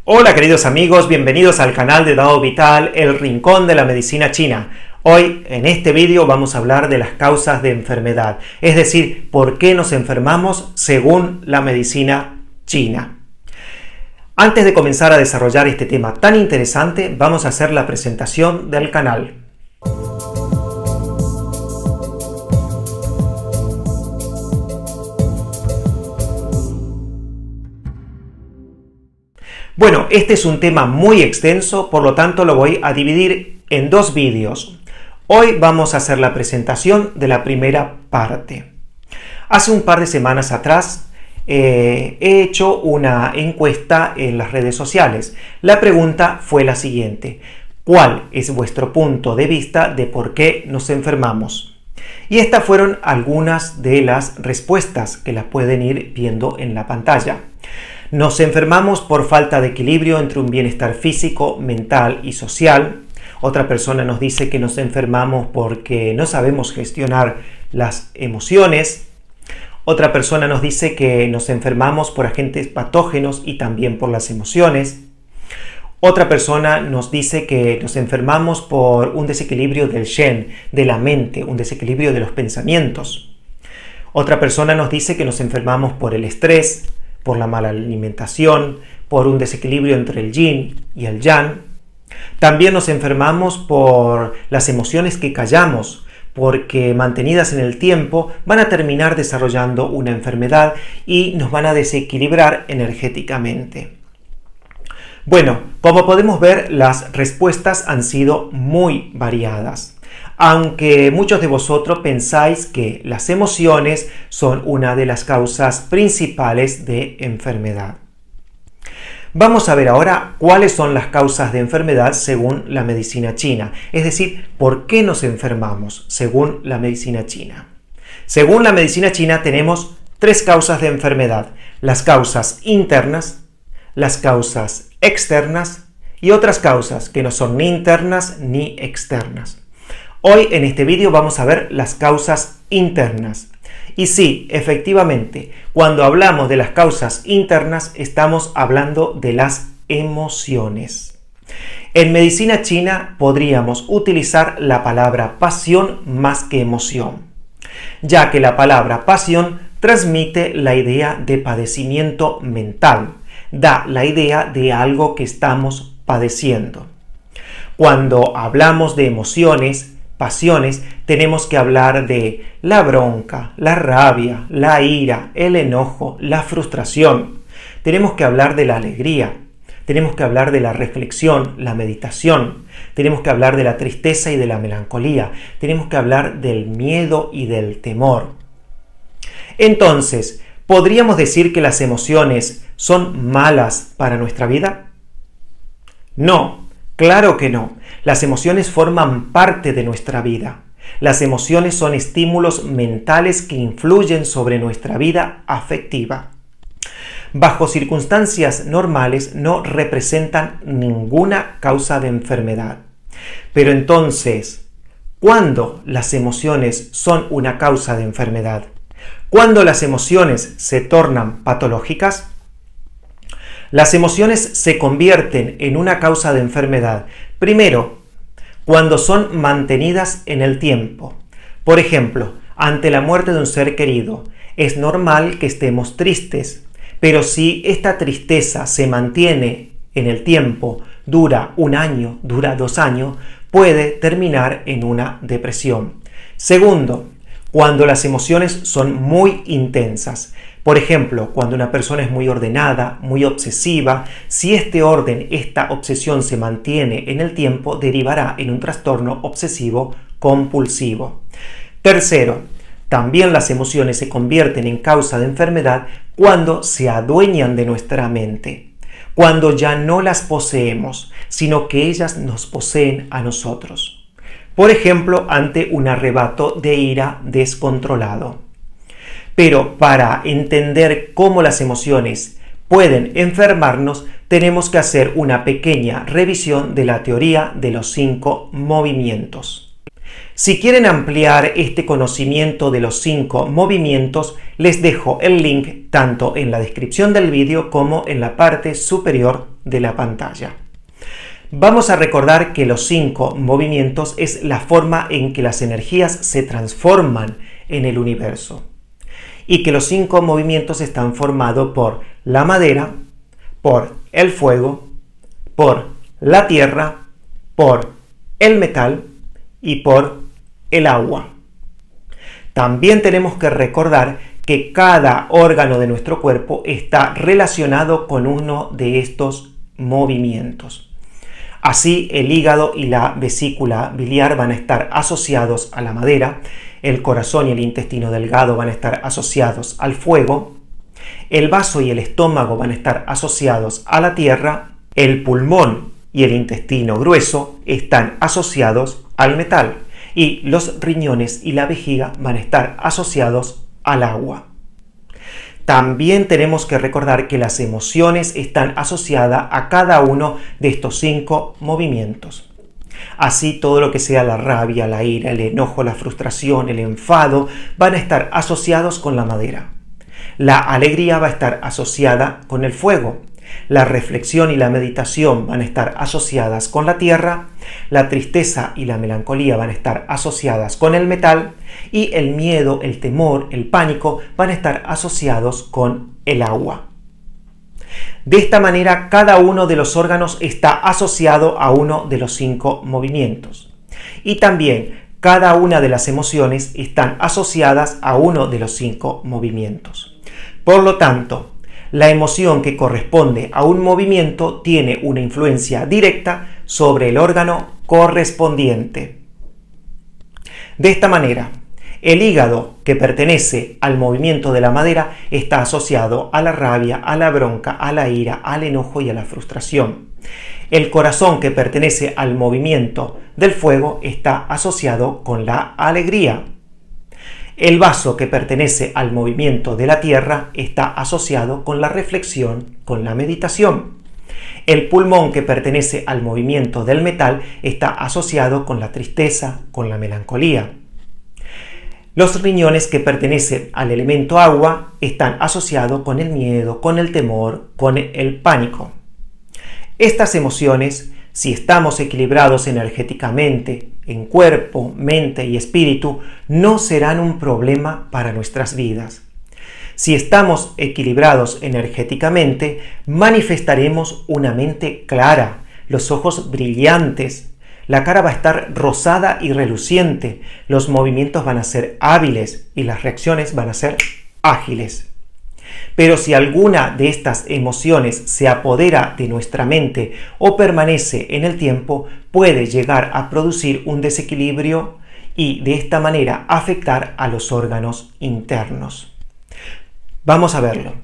Hola queridos amigos, bienvenidos al canal de Dao Vital, el rincón de la medicina china. Hoy en este vídeo vamos a hablar de las causas de enfermedad, es decir, por qué nos enfermamos según la medicina china. Antes de comenzar a desarrollar este tema tan interesante, vamos a hacer la presentación del canal. Bueno, este es un tema muy extenso, por lo tanto lo voy a dividir en dos vídeos. Hoy vamos a hacer la presentación de la primera parte. Hace un par de semanas atrás he hecho una encuesta en las redes sociales. La pregunta fue la siguiente: ¿cuál es vuestro punto de vista de por qué nos enfermamos? Y estas fueron algunas de las respuestas que las pueden ir viendo en la pantalla. Nos enfermamos por falta de equilibrio entre un bienestar físico, mental y social. Otra persona nos dice que nos enfermamos porque no sabemos gestionar las emociones. Otra persona nos dice que nos enfermamos por agentes patógenos y también por las emociones. Otra persona nos dice que nos enfermamos por un desequilibrio del Shen, de la mente, un desequilibrio de los pensamientos. Otra persona nos dice que nos enfermamos por el estrés, por la mala alimentación, por un desequilibrio entre el yin y el yang. También nos enfermamos por las emociones que callamos, porque mantenidas en el tiempo van a terminar desarrollando una enfermedad y nos van a desequilibrar energéticamente. Bueno, como podemos ver, las respuestas han sido muy variadas. Aunque muchos de vosotros pensáis que las emociones son una de las causas principales de enfermedad. Vamos a ver ahora cuáles son las causas de enfermedad según la medicina china, es decir, por qué nos enfermamos según la medicina china. Según la medicina china tenemos tres causas de enfermedad: las causas internas, las causas externas y otras causas que no son ni internas ni externas. Hoy en este vídeo vamos a ver las causas internas. Y sí, efectivamente, cuando hablamos de las causas internas estamos hablando de las emociones. En medicina china podríamos utilizar la palabra pasión más que emoción, ya que la palabra pasión transmite la idea de padecimiento mental, da la idea de algo que estamos padeciendo. Cuando hablamos de emociones, pasiones, tenemos que hablar de la bronca, la rabia, la ira, el enojo, la frustración. Tenemos que hablar de la alegría, tenemos que hablar de la reflexión, la meditación, tenemos que hablar de la tristeza y de la melancolía, tenemos que hablar del miedo y del temor. Entonces, ¿podríamos decir que las emociones son malas para nuestra vida? No. Claro que no. Las emociones forman parte de nuestra vida. Las emociones son estímulos mentales que influyen sobre nuestra vida afectiva. Bajo circunstancias normales no representan ninguna causa de enfermedad. Pero entonces, ¿cuándo las emociones son una causa de enfermedad? ¿Cuándo las emociones se tornan patológicas? Las emociones se convierten en una causa de enfermedad, primero, cuando son mantenidas en el tiempo. Por ejemplo, ante la muerte de un ser querido, es normal que estemos tristes, pero si esta tristeza se mantiene en el tiempo, dura un año, dura 2 años, puede terminar en una depresión. Segundo, cuando las emociones son muy intensas. Por ejemplo, cuando una persona es muy ordenada, muy obsesiva, si este orden, esta obsesión se mantiene en el tiempo, derivará en un trastorno obsesivo compulsivo. Tercero, también las emociones se convierten en causa de enfermedad cuando se adueñan de nuestra mente, cuando ya no las poseemos, sino que ellas nos poseen a nosotros. Por ejemplo, ante un arrebato de ira descontrolado. Pero para entender cómo las emociones pueden enfermarnos, tenemos que hacer una pequeña revisión de la teoría de los 5 movimientos. Si quieren ampliar este conocimiento de los 5 movimientos, les dejo el link tanto en la descripción del vídeo como en la parte superior de la pantalla. Vamos a recordar que los 5 movimientos es la forma en que las energías se transforman en el universo. Y que los 5 movimientos están formados por la madera, por el fuego, por la tierra, por el metal y por el agua. También tenemos que recordar que cada órgano de nuestro cuerpo está relacionado con uno de estos movimientos. Así, el hígado y la vesícula biliar van a estar asociados a la madera, el corazón y el intestino delgado van a estar asociados al fuego, el vaso y el estómago van a estar asociados a la tierra, el pulmón y el intestino grueso están asociados al metal y los riñones y la vejiga van a estar asociados al agua. También tenemos que recordar que las emociones están asociadas a cada uno de estos 5 movimientos. Así, todo lo que sea la rabia, la ira, el enojo, la frustración, el enfado, van a estar asociados con la madera. La alegría va a estar asociada con el fuego. La reflexión y la meditación van a estar asociadas con la tierra, la tristeza y la melancolía van a estar asociadas con el metal y el miedo, el temor, el pánico van a estar asociados con el agua. De esta manera, cada uno de los órganos está asociado a uno de los 5 movimientos. Y también cada una de las emociones están asociadas a uno de los 5 movimientos. Por lo tanto, la emoción que corresponde a un movimiento tiene una influencia directa sobre el órgano correspondiente. De esta manera, el hígado, que pertenece al movimiento de la madera, está asociado a la rabia, a la bronca, a la ira, al enojo y a la frustración. El corazón, que pertenece al movimiento del fuego, está asociado con la alegría. El vaso, que pertenece al movimiento de la tierra, está asociado con la reflexión, con la meditación. El pulmón, que pertenece al movimiento del metal, está asociado con la tristeza, con la melancolía. Los riñones, que pertenecen al elemento agua, están asociados con el miedo, con el temor, con el pánico. Estas emociones, si estamos equilibrados energéticamente, en cuerpo, mente y espíritu, no serán un problema para nuestras vidas. Si estamos equilibrados energéticamente, manifestaremos una mente clara, los ojos brillantes, la cara va a estar rosada y reluciente, los movimientos van a ser hábiles y las reacciones van a ser ágiles. Pero si alguna de estas emociones se apodera de nuestra mente o permanece en el tiempo, puede llegar a producir un desequilibrio y de esta manera afectar a los órganos internos. Vamos a verlo.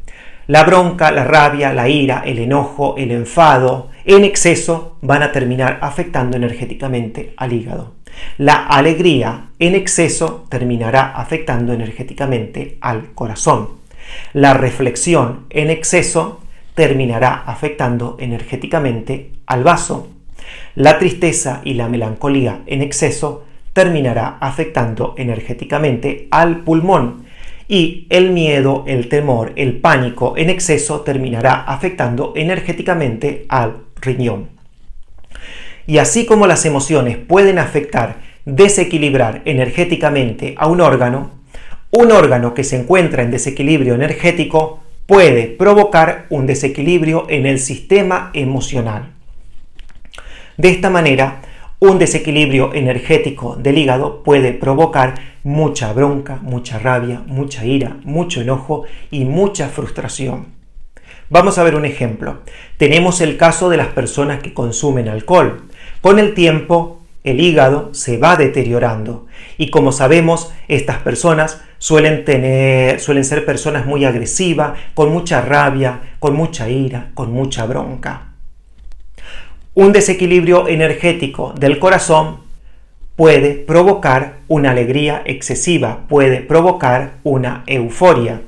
La bronca, la rabia, la ira, el enojo, el enfado, en exceso van a terminar afectando energéticamente al hígado. La alegría en exceso terminará afectando energéticamente al corazón. La reflexión en exceso terminará afectando energéticamente al vaso. La tristeza y la melancolía en exceso terminará afectando energéticamente al pulmón. Y el miedo, el temor, el pánico en exceso terminará afectando energéticamente al riñón. Y así como las emociones pueden afectar, desequilibrar energéticamente a un órgano que se encuentra en desequilibrio energético puede provocar un desequilibrio en el sistema emocional. De esta manera, un desequilibrio energético del hígado puede provocar mucha bronca, mucha rabia, mucha ira, mucho enojo y mucha frustración. Vamos a ver un ejemplo. Tenemos el caso de las personas que consumen alcohol. Con el tiempo, el hígado se va deteriorando y como sabemos, estas personas suelen ser personas muy agresivas, con mucha rabia, con mucha ira, con mucha bronca. Un desequilibrio energético del corazón puede provocar una alegría excesiva, puede provocar una euforia.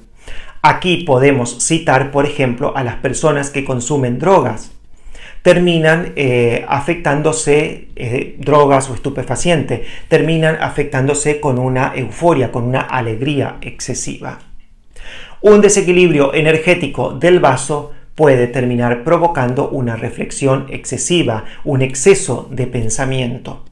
Aquí podemos citar, por ejemplo, a las personas que consumen drogas. Terminan afectándose, drogas o estupefacientes, terminan afectándose con una euforia, con una alegría excesiva. Un desequilibrio energético del vaso puede terminar provocando una reflexión excesiva, un exceso de pensamiento.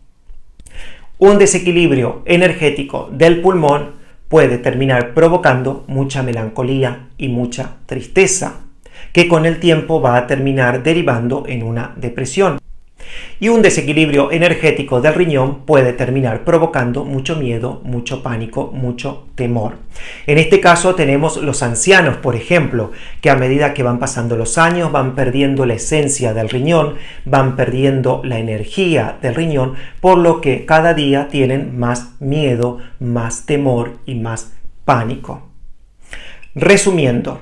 Un desequilibrio energético del pulmón puede terminar provocando mucha melancolía y mucha tristeza, que con el tiempo va a terminar derivando en una depresión. Y un desequilibrio energético del riñón puede terminar provocando mucho miedo, mucho pánico, mucho temor. En este caso tenemos los ancianos, por ejemplo, que a medida que van pasando los años van perdiendo la esencia del riñón, van perdiendo la energía del riñón, por lo que cada día tienen más miedo, más temor y más pánico. Resumiendo,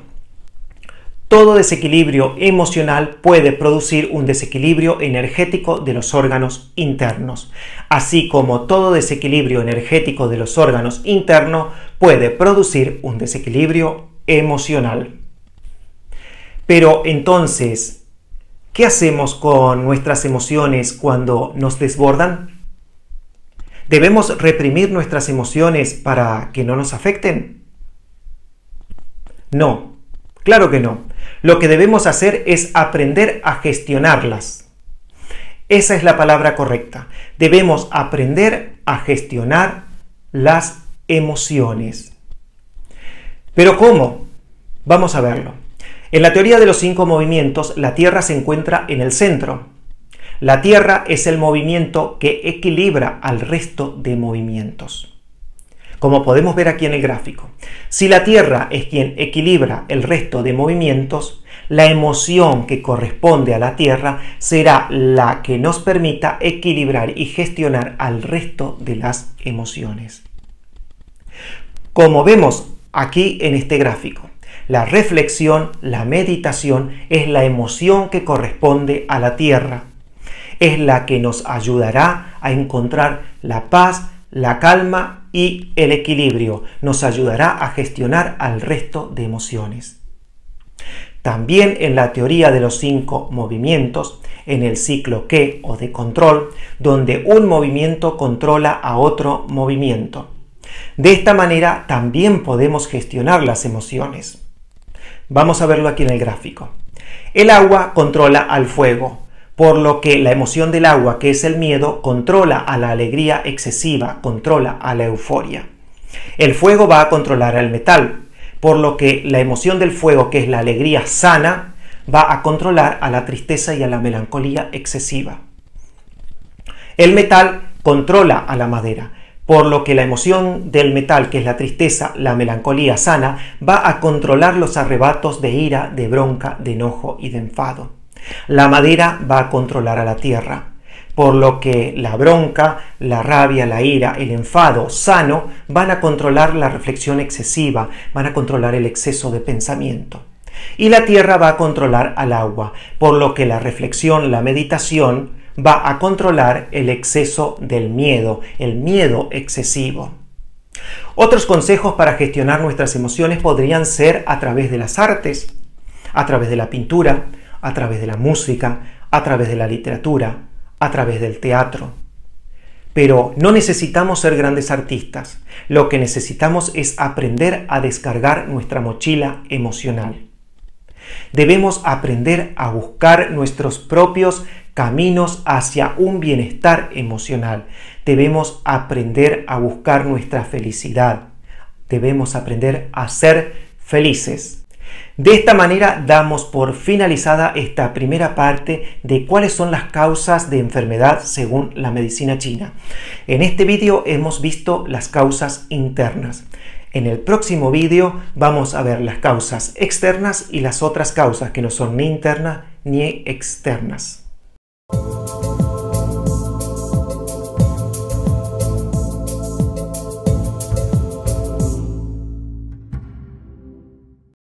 todo desequilibrio emocional puede producir un desequilibrio energético de los órganos internos, así como todo desequilibrio energético de los órganos internos puede producir un desequilibrio emocional. Pero entonces, ¿qué hacemos con nuestras emociones cuando nos desbordan? ¿Debemos reprimir nuestras emociones para que no nos afecten? No, claro que no. Lo que debemos hacer es aprender a gestionarlas. Esa es la palabra correcta. Debemos aprender a gestionar las emociones. ¿Pero cómo? Vamos a verlo. En la teoría de los 5 movimientos, la Tierra se encuentra en el centro. La Tierra es el movimiento que equilibra al resto de movimientos. Como podemos ver aquí en el gráfico, si la Tierra es quien equilibra el resto de movimientos, la emoción que corresponde a la Tierra será la que nos permita equilibrar y gestionar al resto de las emociones. Como vemos aquí en este gráfico, la reflexión, la meditación es la emoción que corresponde a la Tierra. Es la que nos ayudará a encontrar la paz, la calma y el equilibrio. Nos ayudará a gestionar al resto de emociones. También en la teoría de los 5 movimientos, en el ciclo que o de control, donde un movimiento controla a otro movimiento. De esta manera también podemos gestionar las emociones. Vamos a verlo aquí en el gráfico. El agua controla al fuego, por lo que la emoción del agua, que es el miedo, controla a la alegría excesiva, controla a la euforia. El fuego va a controlar al metal, por lo que la emoción del fuego, que es la alegría sana, va a controlar a la tristeza y a la melancolía excesiva. El metal controla a la madera, por lo que la emoción del metal, que es la tristeza, la melancolía sana, va a controlar los arrebatos de ira, de bronca, de enojo y de enfado. La madera va a controlar a la tierra, por lo que la bronca, la rabia, la ira, el enfado sano van a controlar la reflexión excesiva, van a controlar el exceso de pensamiento. Y la tierra va a controlar al agua, por lo que la reflexión, la meditación va a controlar el exceso del miedo, el miedo excesivo. Otros consejos para gestionar nuestras emociones podrían ser a través de las artes, a través de la pintura, a través de la música, a través de la literatura, a través del teatro. Pero no necesitamos ser grandes artistas. Lo que necesitamos es aprender a descargar nuestra mochila emocional. Debemos aprender a buscar nuestros propios caminos hacia un bienestar emocional. Debemos aprender a buscar nuestra felicidad. Debemos aprender a ser felices. De esta manera damos por finalizada esta primera parte de cuáles son las causas de enfermedad según la medicina china. En este vídeo hemos visto las causas internas. En el próximo vídeo vamos a ver las causas externas y las otras causas que no son ni internas ni externas.